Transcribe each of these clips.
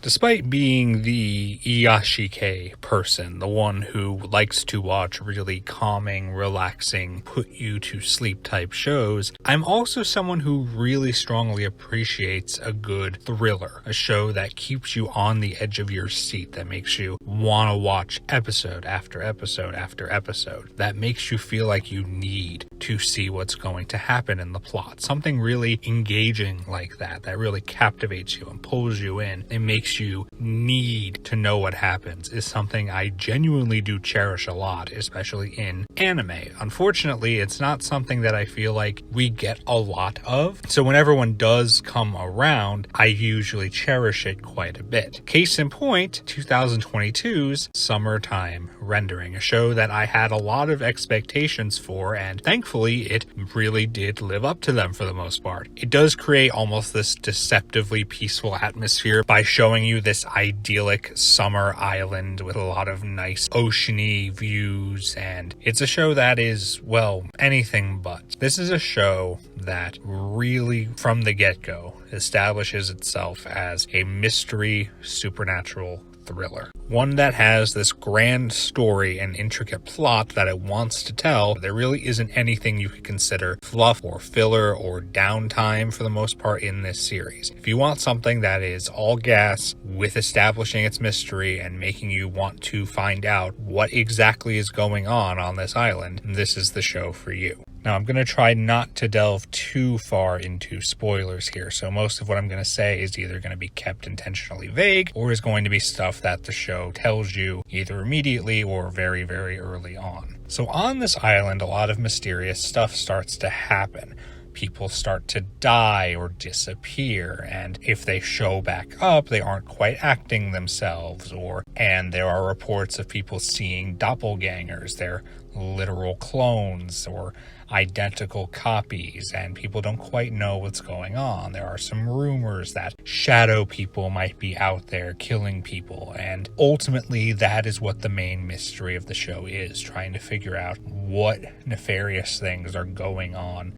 Despite being the Iyashike person, the one who likes to watch really calming, relaxing, put you to sleep type shows, I'm also someone who really strongly appreciates a good thriller, a show that keeps you on the edge of your seat, that makes you want to watch episode after episode after episode, that makes you feel like you need to see what's going to happen in the plot. Something really engaging like that really captivates you and pulls you in and makes you need to know what happens is something I genuinely do cherish a lot, especially in anime. Unfortunately, it's not something that I feel like we get a lot of, so whenever one does come around, I usually cherish it quite a bit. Case in point, 2022's Summertime Rendering, a show that I had a lot of expectations for, and thankfully it really did live up to them for the most part. It does create almost this deceptively peaceful atmosphere by showing you this idyllic summer island with a lot of nice oceany views, and it's a show that is, well, anything but. This is a show that really, from the get-go, establishes itself as a mystery supernatural thriller. One that has this grand story and intricate plot that it wants to tell. There really isn't anything you could consider fluff or filler or downtime for the most part in this series. If you want something that is all gas with establishing its mystery and making you want to find out what exactly is going on this island, this is the show for you. Now, I'm going to try not to delve too far into spoilers here, so most of what I'm going to say is either going to be kept intentionally vague or is going to be stuff that the show tells you either immediately or very, very early on. So on this island, a lot of mysterious stuff starts to happen. People start to die or disappear, and if they show back up, they aren't quite acting themselves, and there are reports of people seeing doppelgangers. They're literal clones or identical copies, and people don't quite know what's going on. There are some rumors that shadow people might be out there killing people, and ultimately that is what the main mystery of the show is, trying to figure out what nefarious things are going on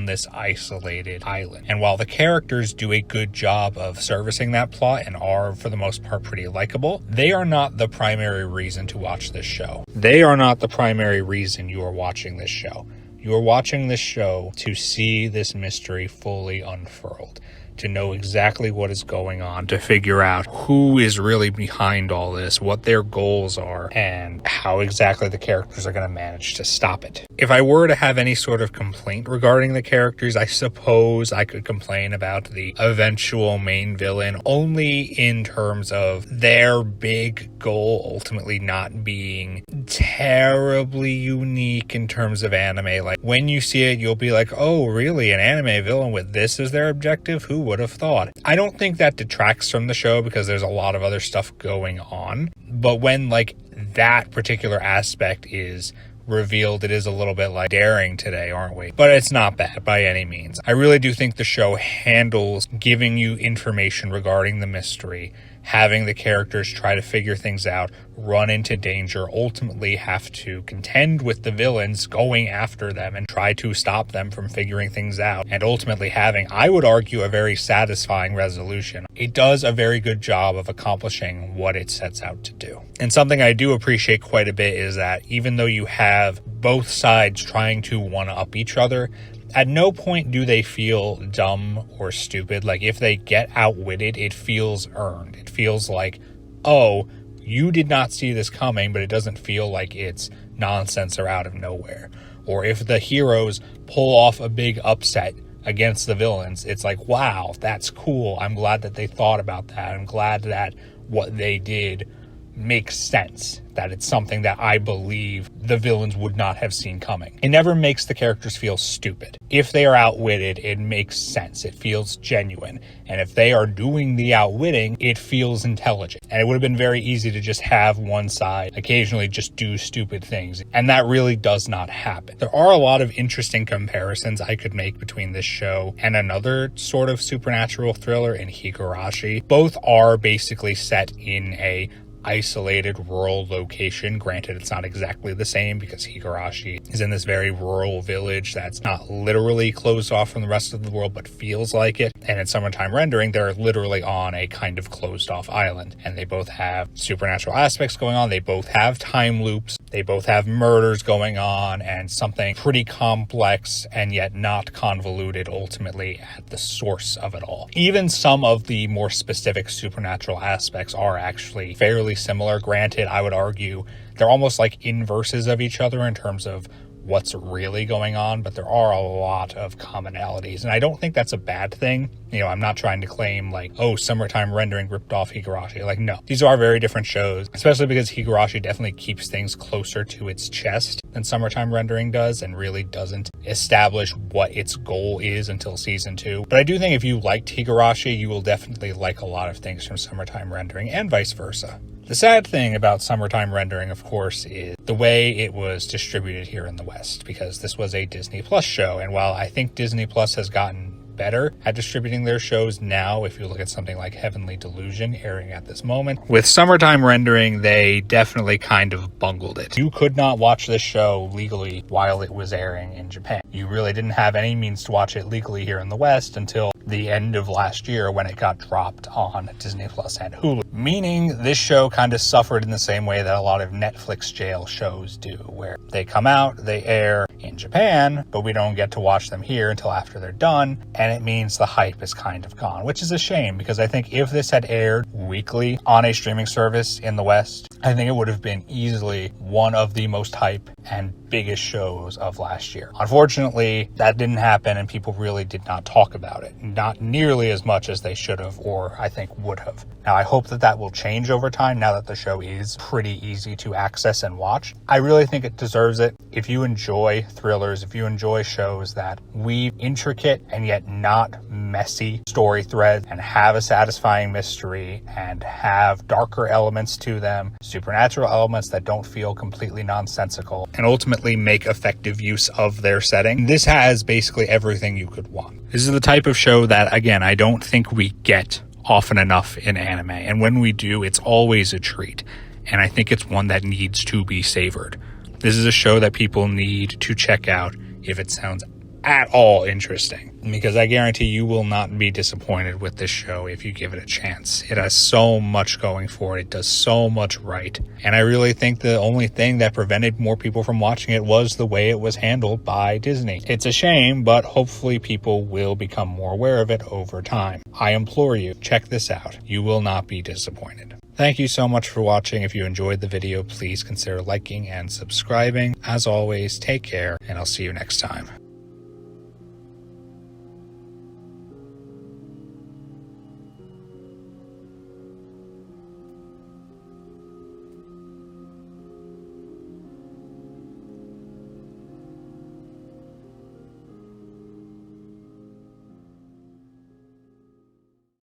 this isolated island. And while the characters do a good job of servicing that plot and are for the most part pretty likable, they are not the primary reason to watch this show. They are not the primary reason you are watching this show. You are watching this show to see this mystery fully unfurled, to know exactly what is going on, to figure out who is really behind all this, what their goals are, and how exactly the characters are going to manage to stop it. If I were to have any sort of complaint regarding the characters, I suppose I could complain about the eventual main villain, only in terms of their big goal ultimately not being terribly unique in terms of anime. Like, when you see it, you'll be like, oh, really? An anime villain with this as their objective? Who would have thought? I don't think that detracts from the show because there's a lot of other stuff going on. But when, like, that particular aspect is revealed, it is a little bit like Daring today, aren't we? But it's not bad by any means. I really do think the show handles giving you information regarding the mystery, having the characters try to figure things out, run into danger, ultimately have to contend with the villains going after them and try to stop them from figuring things out, and ultimately having, I would argue, a very satisfying resolution. It does a very good job of accomplishing what it sets out to do. And something I do appreciate quite a bit is that even though you have both sides trying to one-up each other, at no point do they feel dumb or stupid. Like, if they get outwitted, it feels earned. It feels like, oh, you did not see this coming, but it doesn't feel like it's nonsense or out of nowhere. Or if the heroes pull off a big upset against the villains, it's like, wow, that's cool. I'm glad that they thought about that. I'm glad that what they did makes sense, that it's something that I believe the villains would not have seen coming. It never makes the characters feel stupid. If they are outwitted, it makes sense. It feels genuine. And if they are doing the outwitting, it feels intelligent. And it would have been very easy to just have one side occasionally just do stupid things. And that really does not happen. There are a lot of interesting comparisons I could make between this show and another sort of supernatural thriller in Higurashi. Both are basically set in a isolated rural location. Granted, it's not exactly the same because Higurashi is in this very rural village that's not literally closed off from the rest of the world, but feels like it. And in Summertime Rendering, they're literally on a kind of closed off island, and they both have supernatural aspects going on. They both have time loops. They both have murders going on and something pretty complex and yet not convoluted ultimately at the source of it all. Even some of the more specific supernatural aspects are actually fairly similar. Granted, I would argue they're almost like inverses of each other in terms of what's really going on, but there are a lot of commonalities, and I don't think that's a bad thing. You know, I'm not trying to claim like, oh, Summertime Rendering ripped off Higurashi. Like, no, these are very different shows, especially because Higurashi definitely keeps things closer to its chest than Summertime Rendering does, and really doesn't establish what its goal is until season 2. But I do think if you liked Higurashi, you will definitely like a lot of things from Summertime Rendering, and vice versa. The sad thing about Summertime Rendering, of course, is the way it was distributed here in the West, because this was a Disney Plus show. And while I think Disney Plus has gotten better at distributing their shows now, if you look at something like Heavenly Delusion airing at this moment, with Summertime Rendering, they definitely kind of bungled it. You could not watch this show legally while it was airing in Japan. You really didn't have any means to watch it legally here in the West until the end of last year when it got dropped on Disney Plus and Hulu. Meaning this show kind of suffered in the same way that a lot of Netflix jail shows do, where they come out, they air in Japan, but we don't get to watch them here until after they're done, and it means the hype is kind of gone, which is a shame, because I think if this had aired weekly on a streaming service in the West, I think it would have been easily one of the most hype and biggest shows of last year. Unfortunately, that didn't happen, and people really did not talk about it, not nearly as much as they should have, or I think would have. Now, I hope that that will change over time now that the show is pretty easy to access and watch. I really think it deserves it. If you enjoy thrillers, if you enjoy shows that weave intricate and yet not messy story threads and have a satisfying mystery and have darker elements to them, supernatural elements that don't feel completely nonsensical, and ultimately make effective use of their setting, this has basically everything you could want. This is the type of show that, again, I don't think we get often enough in anime, and when we do, it's always a treat, and I think it's one that needs to be savored. This is a show that people need to check out if it sounds at all interesting, because I guarantee you will not be disappointed with this show if you give it a chance. It has so much going for it. It does so much right. And I really think the only thing that prevented more people from watching it was the way it was handled by Disney. It's a shame, but hopefully people will become more aware of it over time. I implore you, check this out. You will not be disappointed. Thank you so much for watching. If you enjoyed the video, please consider liking and subscribing. As always, take care, and I'll see you next time.